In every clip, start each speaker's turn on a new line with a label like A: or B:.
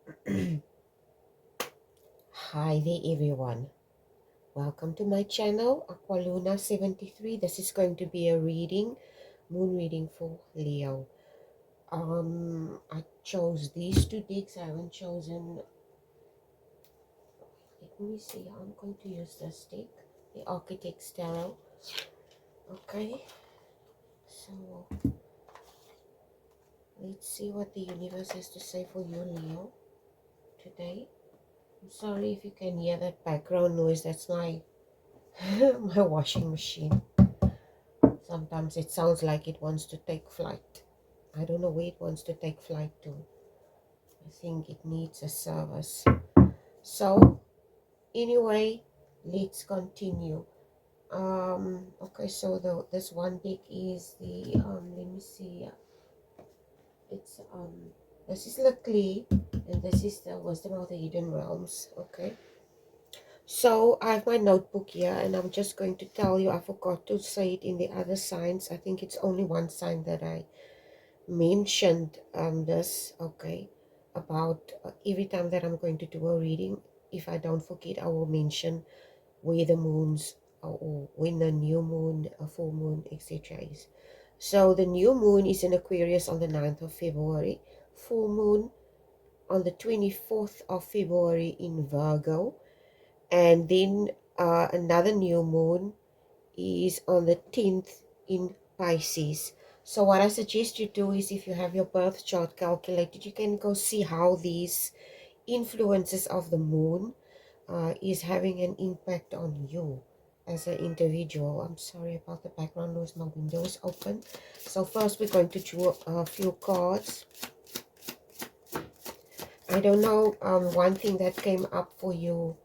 A: Hi there everyone. Welcome to my channel, Aqualuna73. This is going to be a reading, moon reading for Leo. I chose these two decks. I haven't chosen, let me see, I'm going to use this deck, the Architect's Tarot. Okay, so let's see what the universe has to say for you, Leo, today. I'm sorry if you can hear that background noise. That's my my washing machine. Sometimes it sounds like it wants to take flight. I don't know where it wants to take flight to. I think it needs a service. So anyway, let's continue. Okay, so this one deck is the let me see. It's this is the clay and this is the wisdom of the hidden realms. Okay. So I have my notebook here and I'm just going to tell you, I forgot to say it in the other signs. I think it's only one sign that I mentioned this, okay, about every time that I'm going to do a reading, if I don't forget, I will mention where the moons or when the new moon, a full moon, etc. is. So the new moon is in Aquarius on the 9th of February, full moon on the 24th of February in Virgo, and then another new moon is on the 10th in Pisces. So what I suggest you do is, if you have your birth chart calculated, you can go see how these influences of the moon is having an impact on you as an individual. I'm sorry about the background noise, my window is open. So first we're going to draw a few cards. I don't know, one thing that came up for you,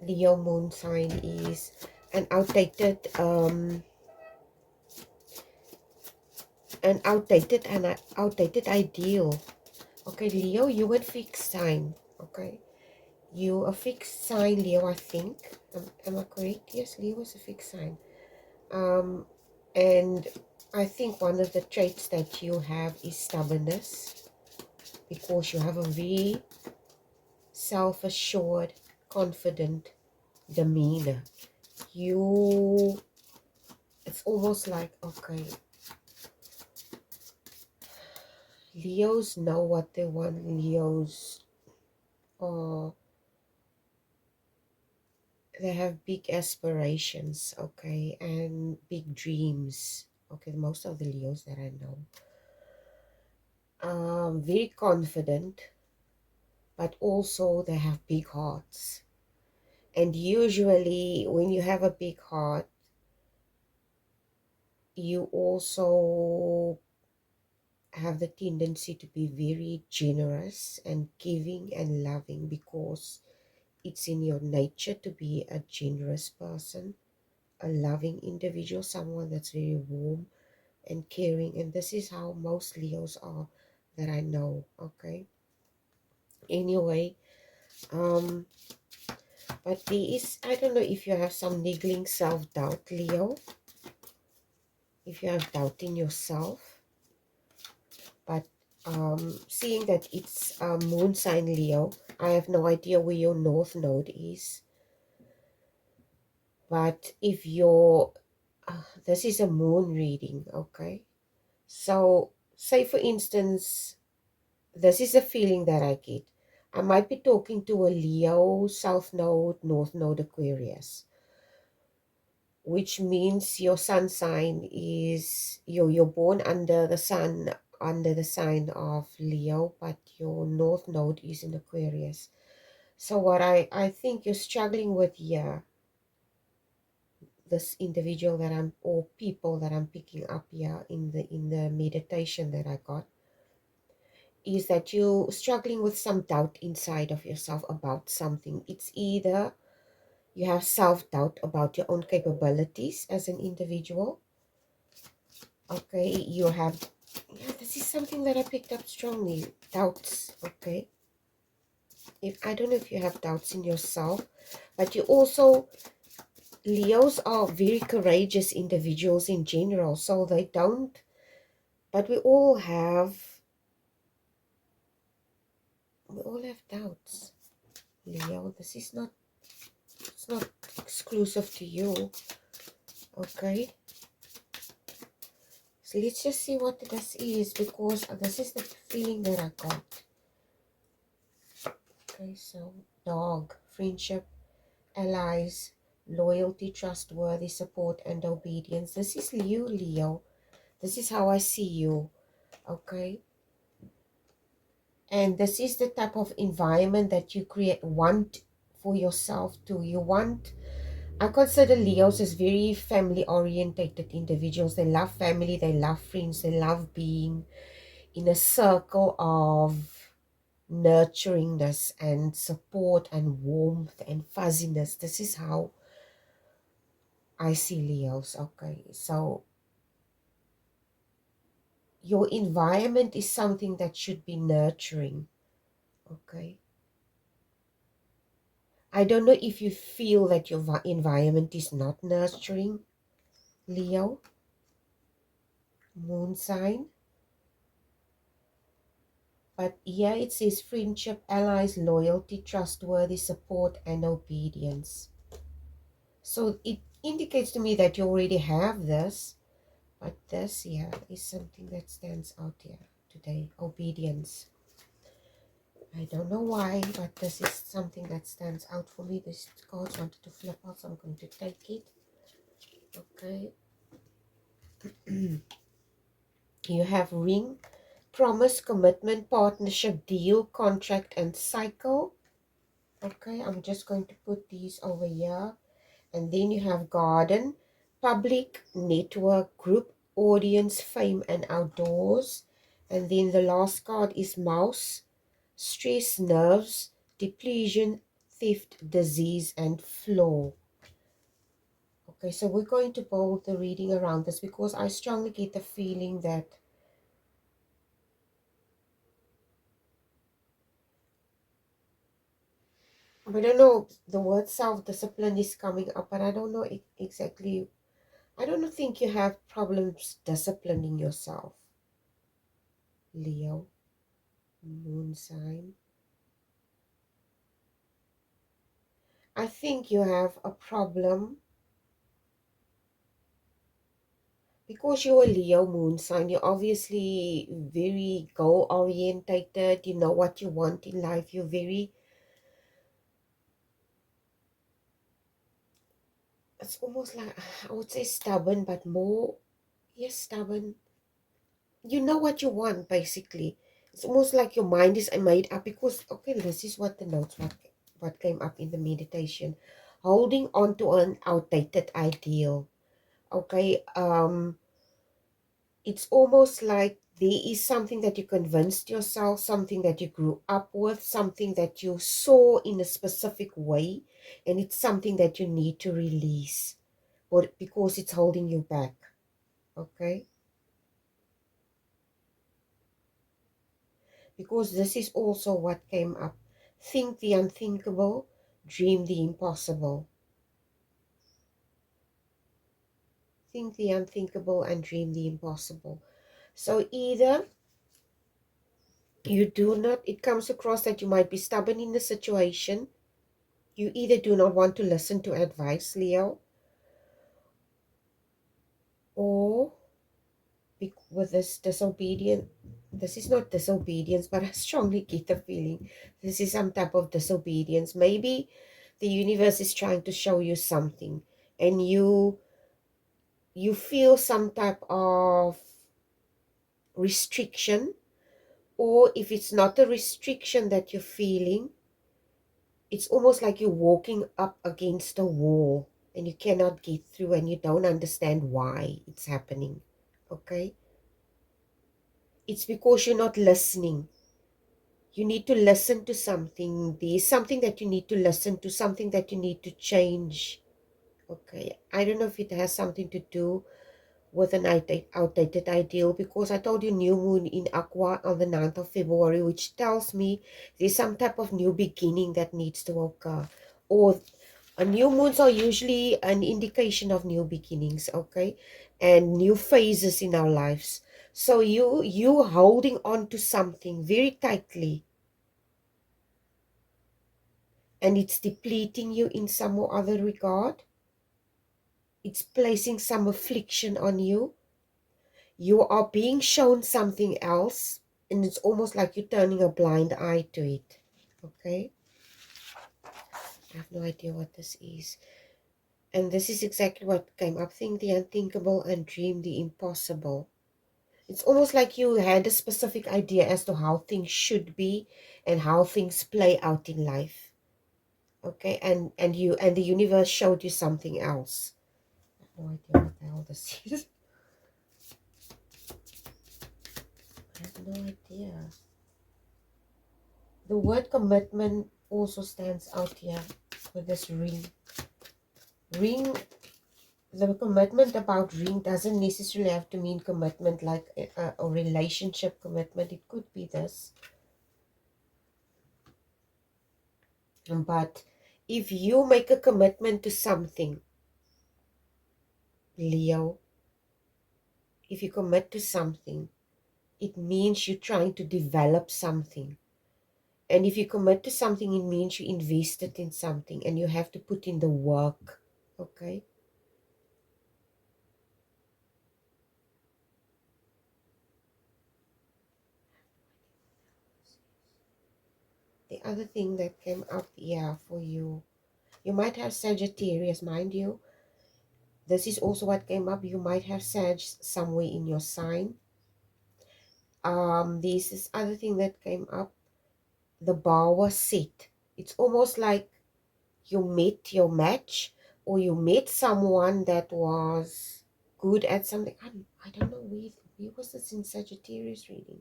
A: Leo moon sign, is an outdated and an outdated ideal. Okay, Leo, you a fixed sign. Okay, you a fixed sign, Leo, I think. Am I correct? Yes, Leo is a fixed sign. And I think one of the traits that you have is stubbornness, because you have a very self-assured, confident demeanor. It's almost like, okay, Leos know what they want. Leos are, they have big aspirations, okay, and big dreams. Okay, most of the Leos that I know are very confident, but also they have big hearts. And usually when you have a big heart, you also have the tendency to be very generous and giving and loving, because it's in your nature to be a generous person, a loving individual, someone that's very warm and caring. And this is how most Leos are that I know. Okay, anyway, but there is, I don't know if you have some niggling self-doubt, Leo, if you have doubt in yourself. But seeing that it's moon sign Leo, I have no idea where your north node is. But if you're this is a moon reading, okay? So say for instance, this is a feeling that I get. I might be talking to a Leo, south node, north node, Aquarius, which means your sun sign is, you're born under the sun, under the sign of Leo, but your north node is in Aquarius. So what I think you're struggling with here, this individual that I'm, or people that I'm picking up here in the meditation that I got, is that you're struggling with some doubt inside of yourself about something. It's either you have self-doubt about your own capabilities as an individual. Okay, you have, yeah, this is something that I picked up strongly, doubts. Okay, if I don't know if you have doubts in yourself, but you also, Leos are very courageous individuals in general, so they don't, but we all have We all have doubts, Leo. This is not, it's not exclusive to you, okay? So let's just see what this is, because this is the feeling that I got. Okay, so dog, friendship, allies, loyalty, trustworthy, support, and obedience. This is you, Leo. This is how I see you, okay? And this is the type of environment that you want for yourself too. You want, I consider Leos as very family orientated individuals. They love family, they love friends, they love being in a circle of nurturingness and support and warmth and fuzziness. This is how I see Leos, okay? So your environment is something that should be nurturing, okay? I don't know if you feel that your environment is not nurturing, Leo, moon sign. But here it says friendship, allies, loyalty, trustworthy, support, and obedience. So it indicates to me that you already have this, but this here is something that stands out here today. Obedience. I don't know why, but this is something that stands out for me. This card wanted to flip out, so I'm going to take it. Okay. You have ring, promise, commitment, partnership, deal, contract, and cycle. Okay, I'm just going to put these over here. And then you have garden, public, network, group, audience, fame, and outdoors. And then the last card is mouse, stress, nerves, depletion, theft, disease, and flaw. Okay, so we're going to build the reading around this because I strongly get the feeling that I don't know, the word self-discipline is coming up, but I don't know exactly. I don't think you have problems disciplining yourself, Leo, moon sign. I think you have a problem because you're a Leo moon sign. You're obviously very goal-orientated. You know what you want in life. You're very, it's almost like, I would say stubborn, but more, yes, stubborn. You know what you want, basically. It's almost like your mind is made up because, okay, this is what the notes, what came up in the meditation. Holding on to an outdated ideal. Okay, it's almost like there is something that you convinced yourself, something that you grew up with, something that you saw in a specific way, and it's something that you need to release, or because it's holding you back. Okay, because this is also what came up. Think the unthinkable, dream the impossible. Think the unthinkable and dream the impossible. So either you do not, it comes across that you might be stubborn in the situation. You either do not want to listen to advice, Leo, or with this disobedience. This is not disobedience, but I strongly get the feeling this is some type of disobedience. Maybe the universe is trying to show you something, and you feel some type of restriction, or if it's not a restriction that you're feeling, it's almost like you're walking up against a wall and you cannot get through and you don't understand why it's happening. Okay, it's because you're not listening. You need to listen to something. There's something that you need to listen to, something that you need to change. Okay, I don't know if it has something to do with an outdated ideal, because I told you new moon in Aqua on the 9th of February, which tells me there's some type of new beginning that needs to occur. Or new moons are usually an indication of new beginnings, okay, and new phases in our lives. So you holding on to something very tightly, and it's depleting you in some or other regard. It's placing some affliction on you. You are being shown something else, and it's almost like you're turning a blind eye to it. Okay? I have no idea what this is. And this is exactly what came up. Think the unthinkable and dream the impossible. It's almost like you had a specific idea as to how things should be and how things play out in life. Okay? And the universe showed you something else. I have no idea what the hell this is. I have no idea. The word commitment also stands out here with this ring. Ring, the commitment about ring doesn't necessarily have to mean commitment like a relationship commitment. It could be this. But if you make a commitment to something, Leo, if you commit to something, it means you're trying to develop something. And if you commit to something, it means you invested in something and you have to put in the work. Okay? The other thing that came up here for you, you might have Sagittarius, mind you. This is also what came up. You might have Sag somewhere in your sign. This is other thing that came up. The bar was set. It's almost like you met your match, or you met someone that was good at something. I don't know where was this in Sagittarius reading.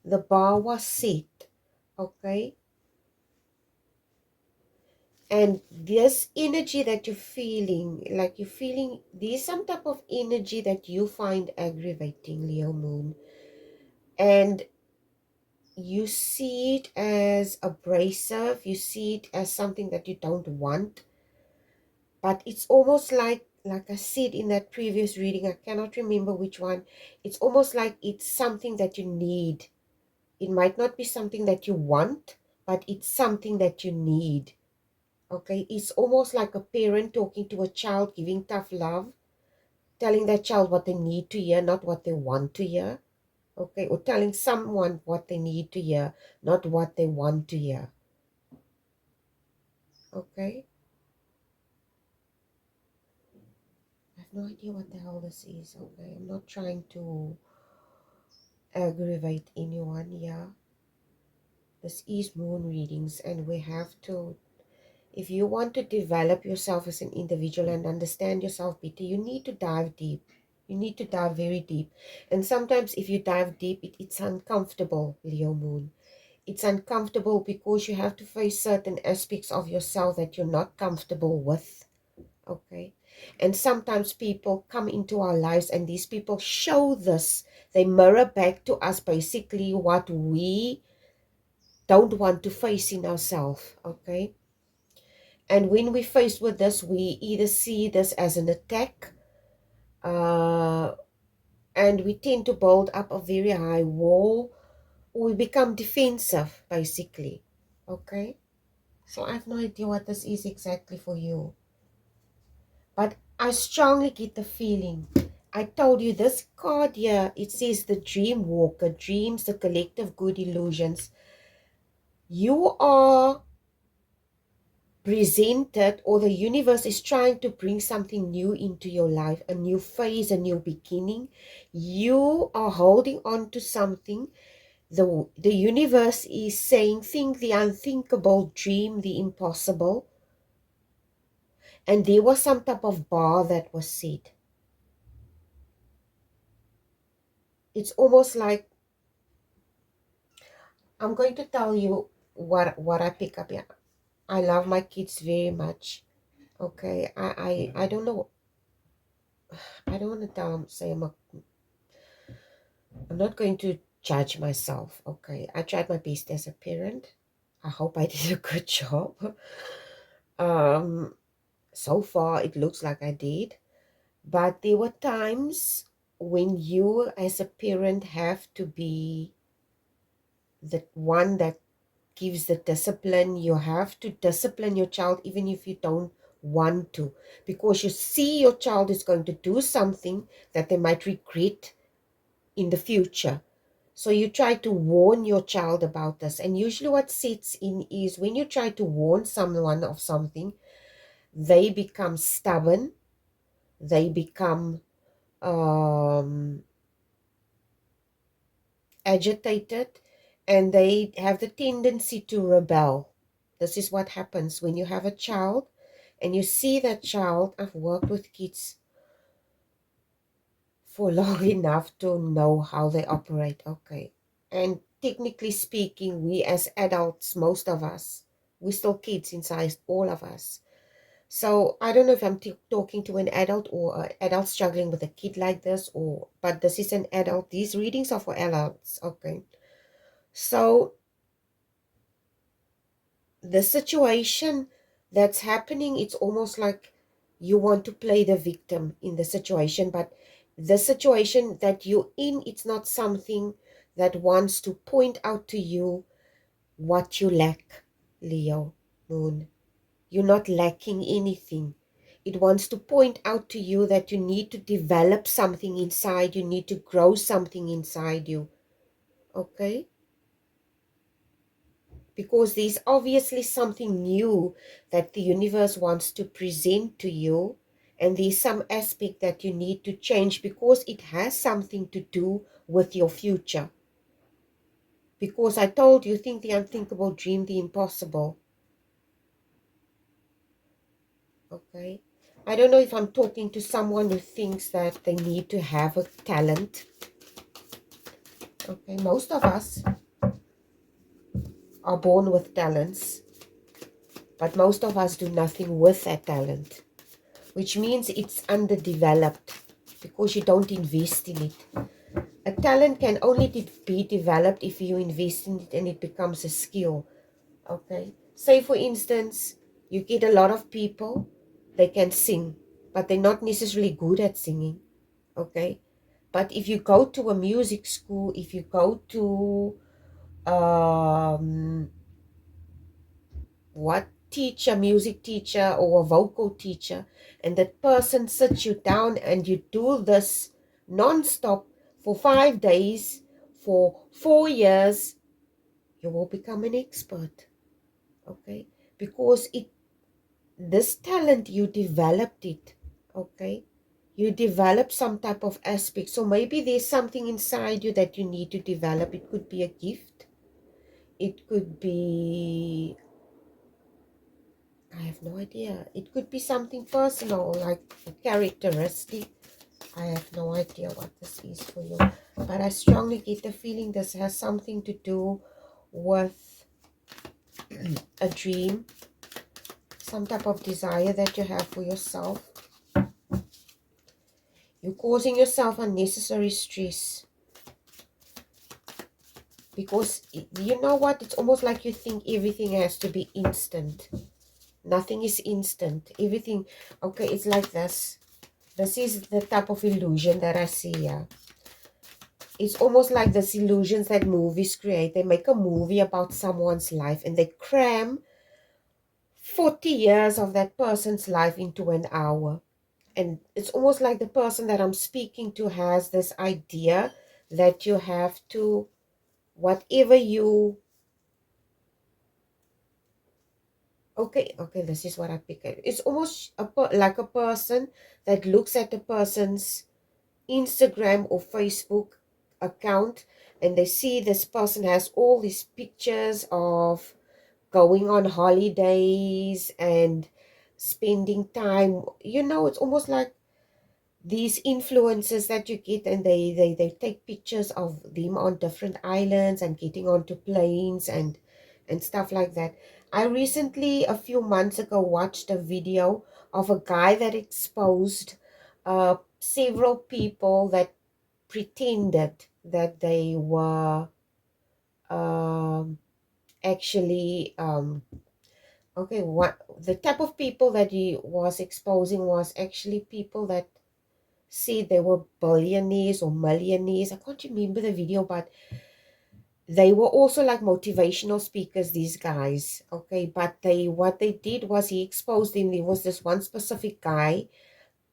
A: The bar was set. Okay? And this energy that you're feeling, like you're feeling, there's some type of energy that you find aggravating, Leo Moon. And you see it as abrasive, you see it as something that you don't want. But it's almost like I said in that previous reading, I cannot remember which one. It's almost like it's something that you need. It might not be something that you want, but it's something that you need. Okay, it's almost like a parent talking to a child, giving tough love, telling that child what they need to hear, not what they want to hear. Okay, or telling someone what they need to hear, not what they want to hear. Okay, I have no idea what the hell this is. Okay, I'm not trying to aggravate anyone. Yeah, this is moon readings, and we have to, if you want to develop yourself as an individual and understand yourself better, you need to dive deep. You need to dive very deep. And sometimes if you dive deep, it's uncomfortable, Leo Moon. It's uncomfortable because you have to face certain aspects of yourself that you're not comfortable with. Okay? And sometimes people come into our lives and these people show this. They mirror back to us basically what we don't want to face in ourselves. Okay? And when we're faced with this, we either see this as an attack, and we tend to build up a very high wall, or we become defensive, basically. Okay? So I have no idea what this is exactly for you. But I strongly get the feeling. I told you this card here, it says the dream walker, dreams, the collective good illusions. You are presented, or the universe is trying to bring something new into your life, a new phase, a new beginning. You are holding on to something. The universe is saying, think the unthinkable, dream the impossible. And there was some type of bar that was said. It's almost like, I'm going to tell you what I pick up here. I love my kids very much. Okay, I don't know. I don't want to say I'm not going to judge myself. Okay, I tried my best as a parent. I hope I did a good job. So far it looks like I did, but there were times when you as a parent have to be the one that gives the discipline. You have to discipline your child even if you don't want to, because you see your child is going to do something that they might regret in the future. So you try to warn your child about this. And usually what sets in is when you try to warn someone of something, they become stubborn, they become agitated, and they have the tendency to rebel. This is what happens when you have a child and you see that child. I've worked with kids for long enough to know how they operate. Okay. And technically speaking, we as adults, most of us, we're still kids inside, all of us. So I don't know if I'm talking to an adult or an adult struggling with a kid like this, but this is an adult. These readings are for adults. Okay. So the situation that's happening, it's almost like you want to play the victim in the situation, but the situation that you're in, it's not something that wants to point out to you what you lack, Leo, Moon. You're not lacking anything. It wants to point out to you that you need to develop something inside, you need to grow something inside you. Okay? Because there's obviously something new that the universe wants to present to you, and there's some aspect that you need to change because it has something to do with your future. Because I told you, think the unthinkable, dream the impossible. Okay? I don't know if I'm talking to someone who thinks that they need to have a talent. Okay, most of us are born with talents, but most of us do nothing with that talent, which means it's underdeveloped because you don't invest in it. A talent can only be developed if you invest in it and it becomes a skill. Okay, say for instance, you get a lot of people, they can sing, but they're not necessarily good at singing. Okay, but if you go to a music school, if you go to music teacher or a vocal teacher, and that person sits you down and you do this non-stop for 5 days, for 4 years, you will become an expert. Okay, because this talent, you developed it. Okay, you develop some type of aspect. So maybe there's something inside you that you need to develop. It could be a gift, it could be, I have no idea. It could be something personal, like a characteristic. I have no idea what this is for you. But I strongly get the feeling this has something to do with a dream, some type of desire that you have for yourself. You're causing yourself unnecessary stress. Because, you know what? It's almost like you think everything has to be instant. Nothing is instant. Everything, okay, it's like this. This is the type of illusion that I see here. It's almost like these illusions that movies create. They make a movie about someone's life and they cram 40 years of that person's life into an hour. And it's almost like the person that I'm speaking to has this idea that you have to, whatever you, okay, this is what I pick at. It's almost like a person that looks at the person's Instagram or Facebook account and they see this person has all these pictures of going on holidays and spending time. You know, it's almost like these influencers that you get, and they take pictures of them on different islands and getting onto planes and stuff like that. I recently, a few months ago, watched a video of a guy that exposed several people that pretended that they were actually okay, what the type of people that he was exposing was actually people that said they were billionaires or millionaires. I can't remember the video, but they were also like motivational speakers, these guys, okay, but what they did was he exposed them. There was this one specific guy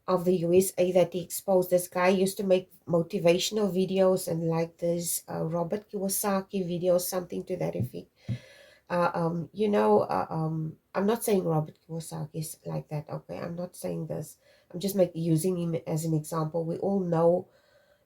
A: of the USA that he exposed. This guy used to make motivational videos and like this Robert Kiyosaki videos, something to that effect. I'm not saying Robert Kiyosaki is like that, okay? I'm not saying this. I'm just using him as an example. We all know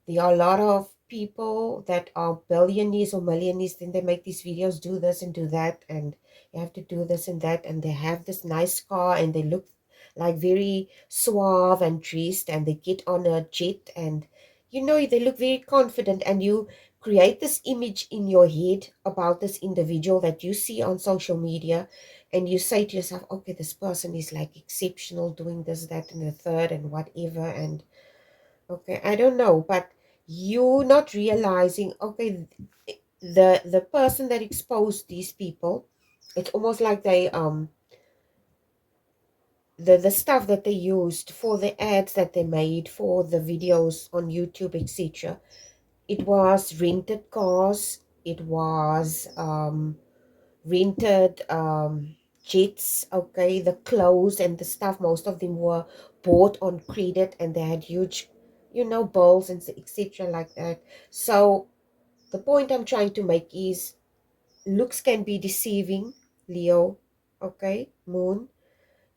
A: there are a lot of people that are billionaires or millionaires, then they make these videos, do this and do that, and you have to do this and that, and they have this nice car, and they look like very suave and dressed, and they get on a jet, and they look very confident, and you create this image in your head about this individual that you see on social media, and you say to yourself, okay, this person is like exceptional, doing this, that, and the third, and whatever, and okay, I don't know, but you not realizing, okay, the person that exposed these people, it's almost like they the stuff that they used for the ads that they made for the videos on YouTube, etc. It was rented cars, it was rented jets, okay, the clothes and the stuff, most of them were bought on credit, and they had huge bills and etc like that. So the point I'm trying to make is looks can be deceiving, Leo, okay, Moon.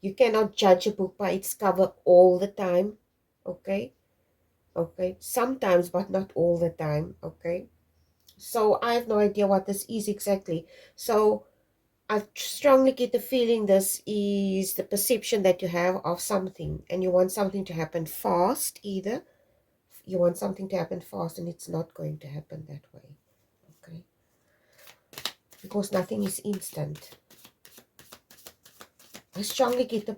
A: You cannot judge a book by its cover all the time, okay, sometimes, but not all the time, okay. So I have no idea what this is exactly. So I strongly get the feeling this is the perception that you have of something, and you want something to happen fast. Either you want something to happen fast, and it's not going to happen that way, okay, because nothing is instant. I strongly get the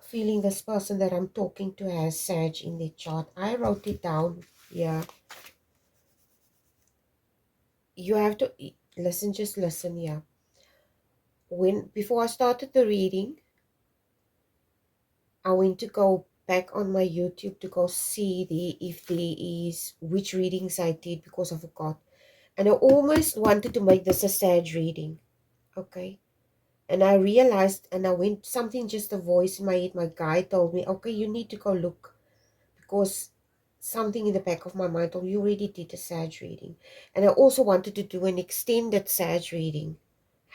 A: feeling this person that I'm talking to has Sag in their chart. I wrote it down. Yeah, you have to listen, just listen. Yeah, before I started the reading, I went to go back on my YouTube to go see if there is which readings I did, because I forgot. And I almost wanted to make this a Sag reading. Okay. And I realized, and I went, just a voice in my head, my guide told me, okay, you need to go look, because something in the back of my mind told me, you already did a Sag reading. And I also wanted to do an extended Sag reading.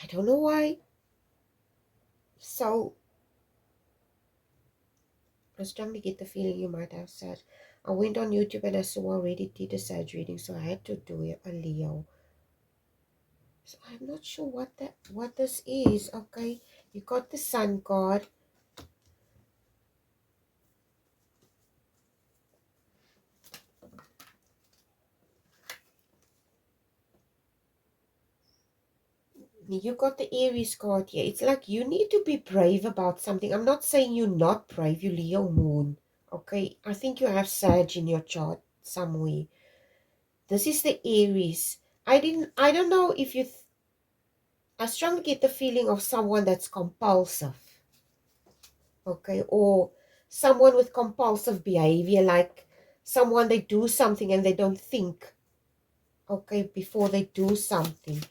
A: I don't know why. So I strongly get the feeling you might have Sag. I went on YouTube and I saw I already did a Sag reading, so I had to do a Leo. So I'm not sure what this is. Okay, you got the Sun card. You got the Aries card here. It's like you need to be brave about something. I'm not saying you're not brave, you Leo Moon. Okay, I think you have Sag in your chart somewhere. This is the Aries. I don't know if you, I strongly get the feeling of someone that's compulsive. Okay, or someone with compulsive behavior, like someone, they do something and they don't think, okay, before they do something.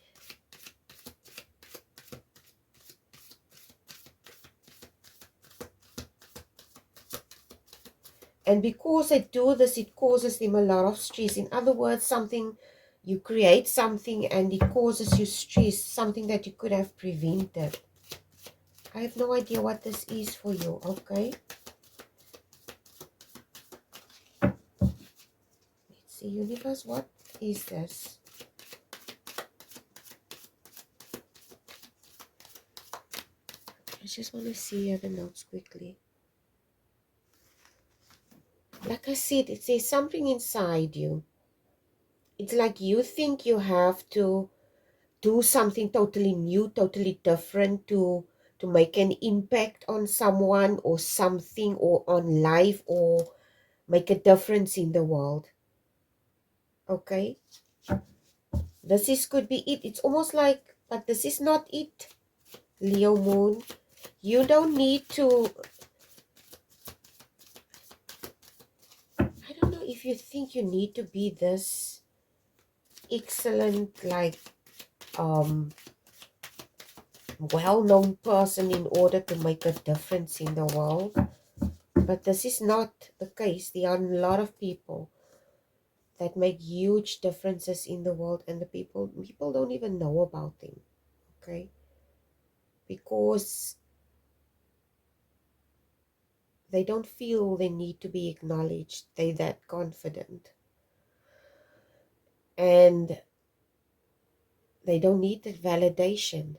A: And because they do this, it causes them a lot of stress. In other words, you create something and it causes you stress, something that you could have prevented. I have no idea what this is for you, okay? Let's see, universe, what is this? I just want to see the notes quickly. Like I said, it says something inside you. It's like you think you have to do something totally new, totally different to make an impact on someone or something, or on life, or make a difference in the world. Okay? Could be it. It's almost like, but this is not it, Leo Moon. You don't need to, I don't know if you think you need to be this excellent, like well-known person in order to make a difference in the world. But this is not the case. There are a lot of people that make huge differences in the world, and the people don't even know about them. Okay, because they don't feel they need to be acknowledged. They're that confident, and they don't need that validation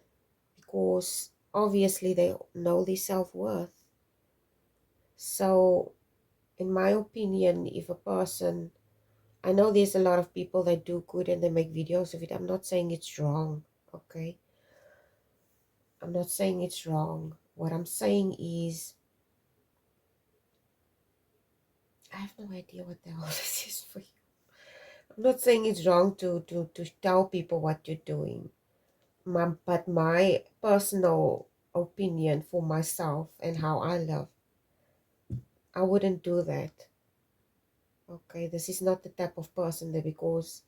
A: because obviously they know their self-worth. So in my opinion, if a person, I know there's a lot of people that do good and they make videos of it. I'm not saying it's wrong, okay? I'm not saying it's wrong. What I'm saying is, I have no idea what the hell this is for you. I'm not saying it's wrong to tell people what you're doing. But my personal opinion for myself and how I love, I wouldn't do that. Okay, this is not the type of person that, because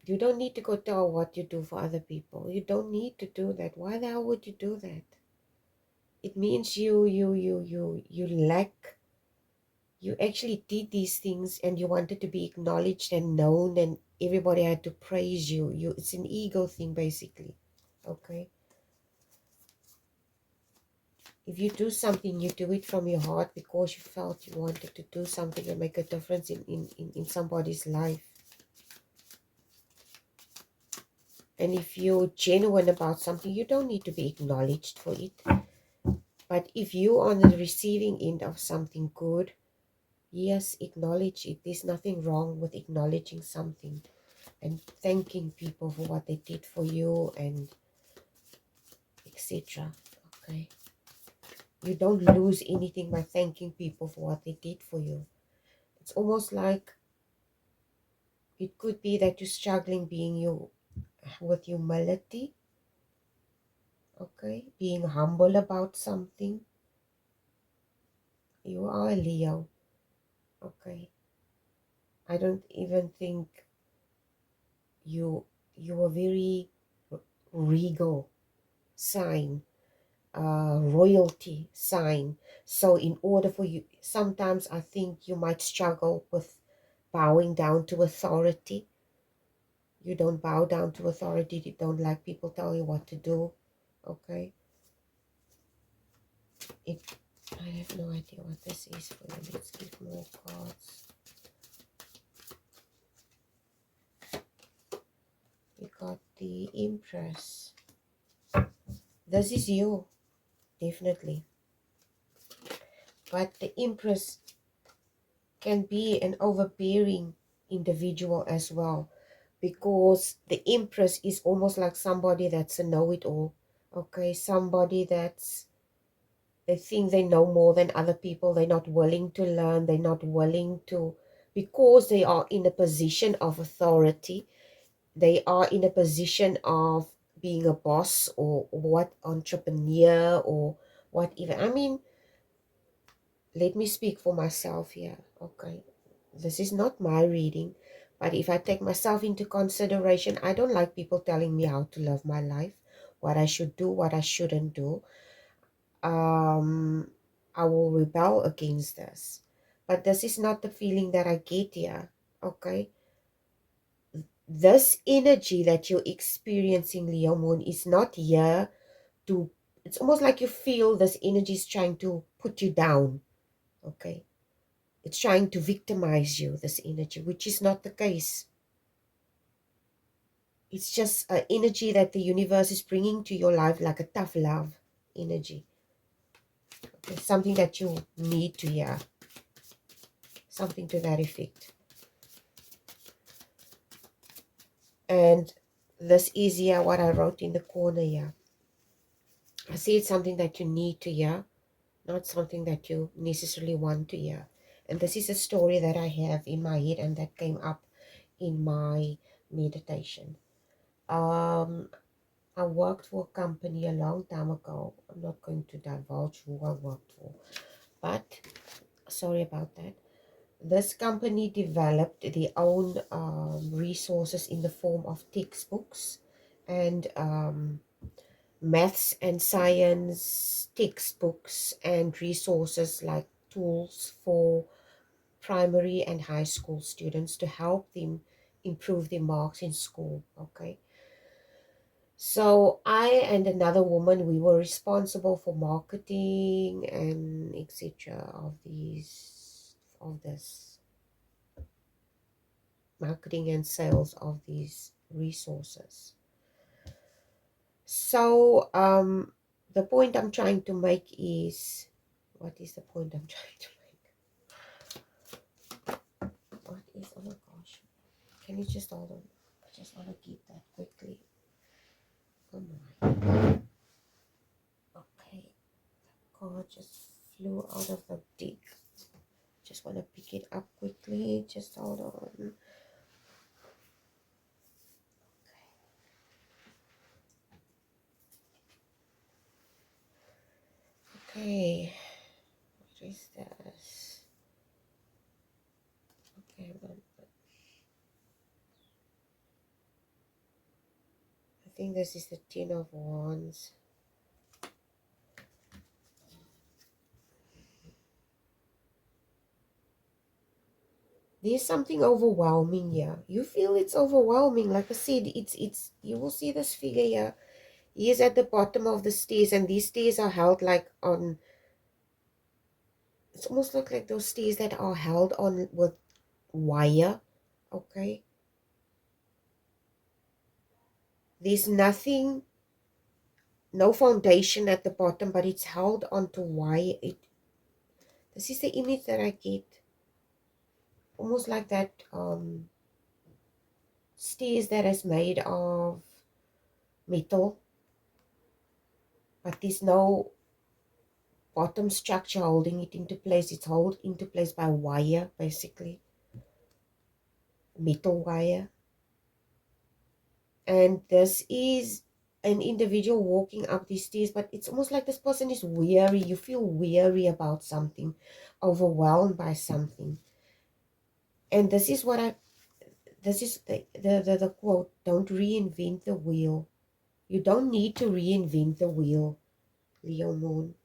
A: you don't need to go tell what you do for other people. You don't need to do that. Why the hell would you do that? It means you lack, you actually did these things and you wanted to be acknowledged and known and everybody had to praise you. It's an ego thing basically. Okay. If you do something, you do it from your heart because you felt you wanted to do something and make a difference in somebody's life. And if you're genuine about something, you don't need to be acknowledged for it. But if you're on the receiving end of something good, yes, acknowledge it. There's nothing wrong with acknowledging something and thanking people for what they did for you and etc. Okay. You don't lose anything by thanking people for what they did for you. It's almost like it could be that you're struggling with humility. Okay. Being humble about something. You are a Leo. Okay. I don't even think you're a very regal sign, royalty sign. So in order for you, sometimes I think you might struggle with bowing down to authority. You don't bow down to authority. You don't like people tell you what to do. Okay. I have no idea what this is for you. Let's give more cards. We got the Empress. This is you, definitely. But the Empress can be an overbearing individual as well, because the Empress is almost like somebody that's a know-it-all. Okay, somebody they think they know more than other people. They're not willing to learn. They're not willing to, because they are in a position of authority. They are in a position of being a boss or what, entrepreneur or whatever. I mean, let me speak for myself here. Okay, this is not my reading, but if I take myself into consideration, I don't like people telling me how to live my life, what I should do, what I shouldn't do. I will rebel against this. But this is not the feeling that I get here. Okay, this energy that you're experiencing, Leo Moon, is not here to, it's almost like you feel this energy is trying to put you down. Okay, it's trying to victimize you, this energy, which is not the case. It's just an energy that the universe is bringing to your life, like a tough love energy. It's something that you need to hear. Something to that effect. And this is here what I wrote in the corner here. I see it's something that you need to hear, not something that you necessarily want to hear. And this is a story that I have in my head and that came up in my meditation. I worked for a company a long time ago. I'm not going to divulge who I worked for, but sorry about that. This company developed their own resources in the form of textbooks and maths and science textbooks and resources like tools for primary and high school students to help them improve their marks in school. Okay, so I and another woman, we were responsible for marketing and etc. of this marketing and sales of these resources. So the point I'm trying to make is, what is the point I'm trying to make? What is, oh my gosh, can you just hold on? I just want to keep that quickly. Oh my. Okay, card just flew out of the deck. Just want to pick it up quickly. Just hold on. Okay, what is this? Okay, I think this is the Ten of Wands. There's something overwhelming here. You feel it's overwhelming. Like I said, it's you will see this figure here. He is at the bottom of the stairs, and these stairs are held like on, it's almost like those stairs that are held on with wire. Okay. There's nothing, no foundation at the bottom, but it's held onto wire. This is the image that I get. Almost like that stairs that is made of metal, but there's no bottom structure holding it into place. It's held into place by wire, basically metal wire. And this is an individual walking up these stairs, but it's almost like this person is weary. You feel weary about something, overwhelmed by something. And this is what this is the quote: don't reinvent the wheel. You don't need to reinvent the wheel, Leo Moon.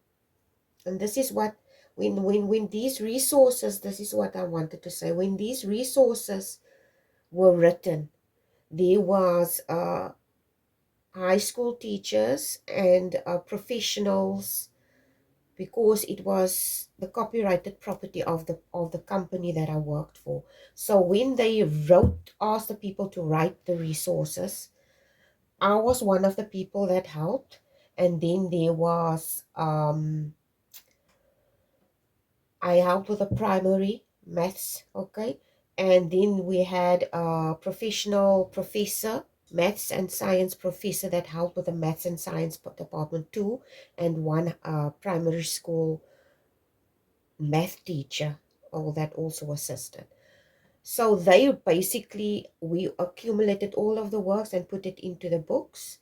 A: And this is what, when these resources, this is what I wanted to say. When these resources were written, there was high school teachers and professionals, because it was the copyrighted property of the company that I worked for. So when they asked the people to write the resources, I was one of the people that helped. And then there was I helped with the primary maths, okay? And then we had a professional professor, maths and science professor, that helped with the maths and science department too, and one primary school math teacher, all that also assisted. So they basically, we accumulated all of the works and put it into the books.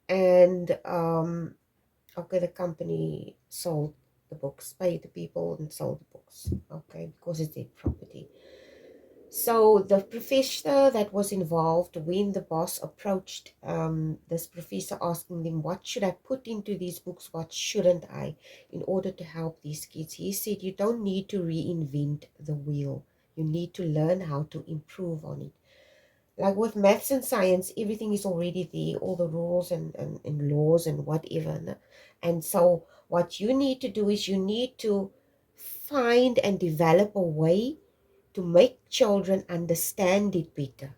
A: And okay, the company sold the books, paid the people and sold the books, okay, because it's their property. So the professor that was involved, when the boss approached this professor asking them, what should I put into these books, what shouldn't I, in order to help these kids, he said, you don't need to reinvent the wheel. You need to learn how to improve on it. Like with maths and science, everything is already there, all the rules and laws and whatever. And so what you need to do is you need to find and develop a way to make children understand it better.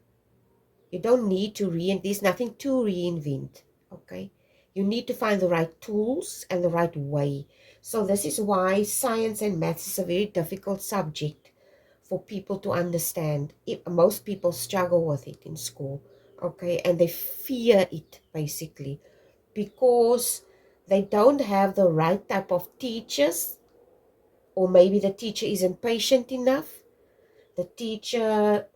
A: You don't need to there's nothing to reinvent, okay? You need to find the right tools and the right way. So this is why science and maths is a very difficult subject for people to understand. Most people struggle with it in school, okay? And they fear it, basically, because they don't have the right type of teachers, or maybe the teacher isn't patient enough. The teacher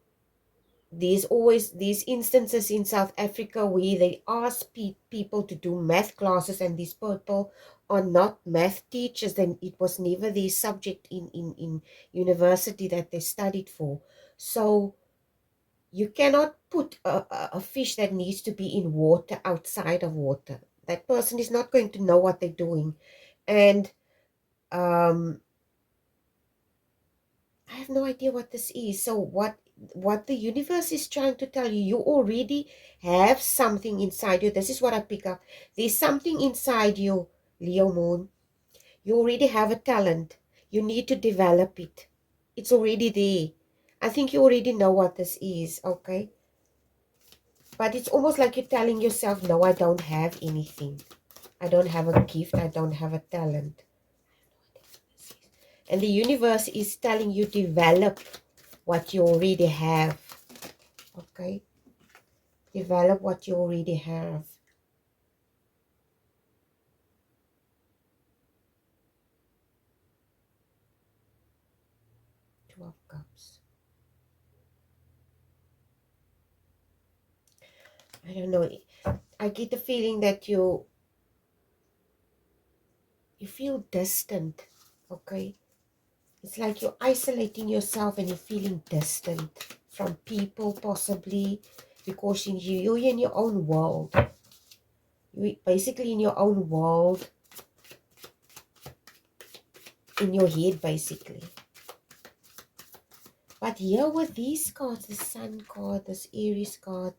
A: There's always these instances in South Africa where they ask people to do math classes, and these people are not math teachers. Then it was never their subject in university that they studied for. So you cannot put a fish that needs to be in water outside of water. That person is not going to know what they're doing. And I have no idea what this is. So what the universe is trying to tell you, you already have something inside you. This is what I pick up. There's something inside you, Leo Moon. You already have a talent. You need to develop it. It's already there. I think you already know what this is, okay? But it's almost like you're telling yourself, no, I don't have anything. I don't have a gift. I don't have a talent. And the universe is telling you, develop what you already have. Okay? Develop what you already have. 12 cups. I don't know. I get the feeling that you feel distant. Okay? It's like you're isolating yourself and you're feeling distant from people, possibly, because you're in your own world. You're basically in your own world, in your head, basically. But here with these cards, the Sun card, this Aries card,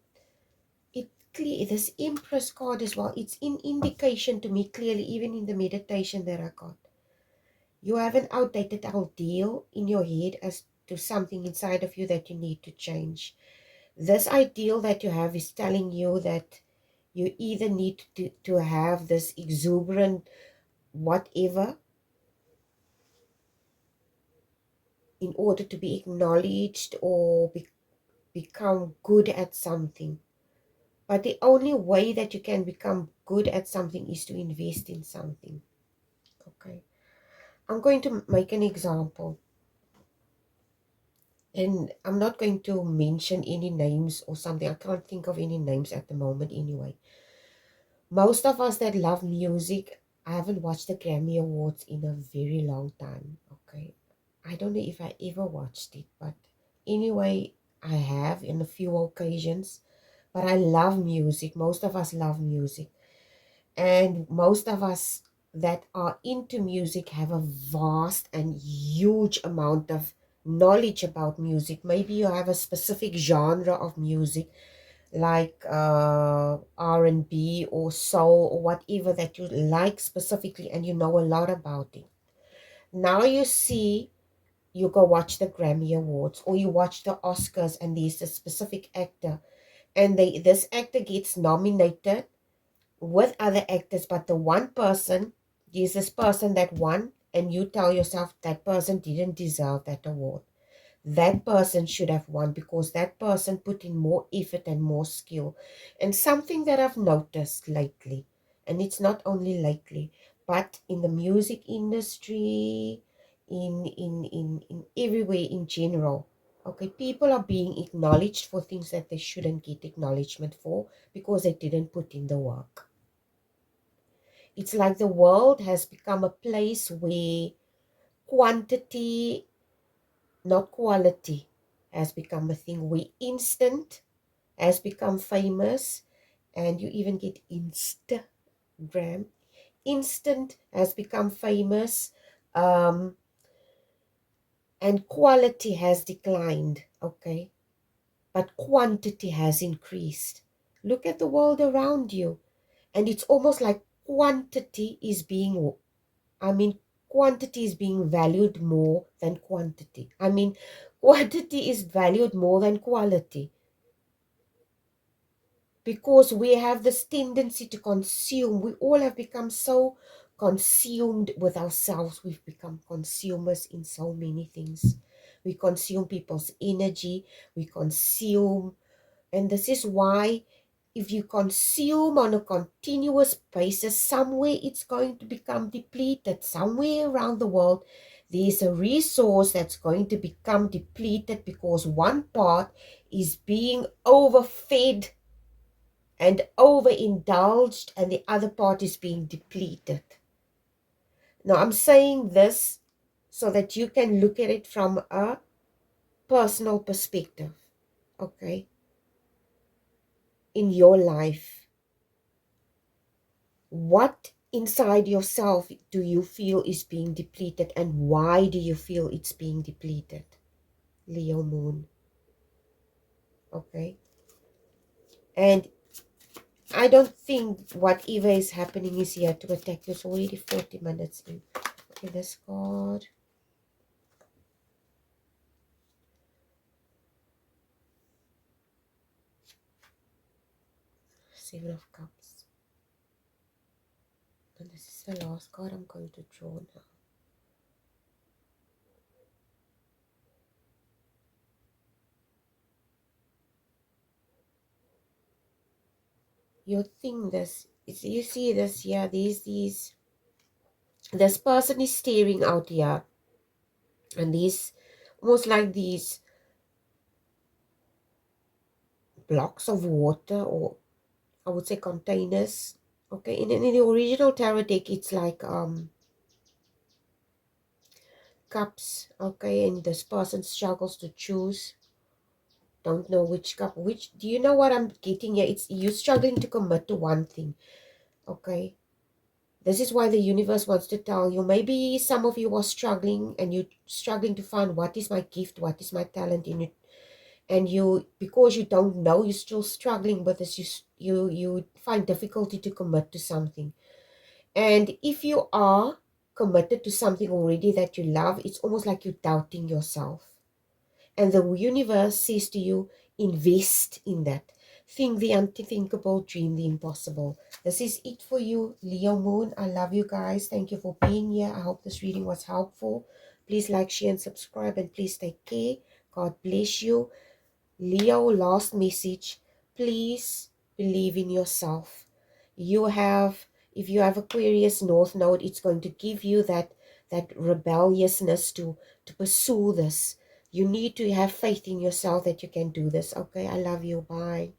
A: this Empress card as well, it's an indication to me clearly, even in the meditation that I got. You have an outdated ideal in your head as to something inside of you that you need to change. This ideal that you have is telling you that you either need to have this exuberant whatever in order to be acknowledged or become good at something. But the only way that you can become good at something is to invest in something. Okay. I'm going to make an example. And I'm not going to mention any names or something. I can't think of any names at the moment anyway. Most of us that love music, I haven't watched the Grammy Awards in a very long time. Okay. I don't know if I ever watched it, but anyway, I have in a few occasions. But I love music. Most of us love music. And most of us that are into music have a vast and huge amount of knowledge about music. Maybe you have a specific genre of music like R&B or soul or whatever that you like specifically, and you know a lot about it. Now you see, you go watch the Grammy Awards or you watch the Oscars, and there's a specific actor, and this actor gets nominated with other actors, but the one person, there's this person that won, and you tell yourself that person didn't deserve that award. That person should have won because that person put in more effort and more skill. And something that I've noticed lately, and it's not only lately, but in the music industry, in everywhere in general. Okay, people are being acknowledged for things that they shouldn't get acknowledgement for because they didn't put in the work. It's like the world has become a place where quantity, not quality, has become a thing, where instant has become famous, and you even get Instagram. Instant has become famous, and quality has declined, okay? But quantity has increased. Look at the world around you, and it's almost like quantity is being quantity is being valued more than quantity. Quantity is valued more than quality because we have this tendency to consume. We all have become so consumed with ourselves. We've become consumers in so many things. We consume people's energy. We consume, and this is why if you consume on a continuous basis, somewhere it's going to become depleted. Somewhere around the world, There's a resource that's going to become depleted because one part is being overfed and overindulged, and the other part is being depleted. Now, I'm saying this so that you can look at it from a personal perspective, okay? In your life, what inside yourself do you feel is being depleted, and why do you feel it's being depleted? Leo moon, okay? And I don't think whatever is happening is here to attack you. It's already 40 minutes in. Okay, this card. Seven of Cups. And this is the last card I'm going to draw now. You think this, you see this here, this person is staring out here. And these, almost like these blocks of water, or I would say containers. Okay, in the original tarot deck, it's like cups. Okay, and this person struggles to choose. Don't know which cup, which, do you know what I'm getting here? It's you struggling to commit to one thing. Okay, this is why the universe wants to tell you, maybe some of you are struggling, and you're struggling to find what is my gift, what is my talent in it. And you, because you don't know, you're still struggling with this. You find difficulty to commit to something. And if you are committed to something already that you love, it's almost like you're doubting yourself. And the universe says to you, invest in that. Think the unthinkable, dream the impossible. This is it for you, Leo Moon. I love you guys. Thank you for being here. I hope this reading was helpful. Please like, share, and subscribe. And please take care. God bless you. Leo, last message. Please believe in yourself. If you have Aquarius North Node, it's going to give you that rebelliousness to pursue this. You need to have faith in yourself that you can do this. Okay, I love you. Bye.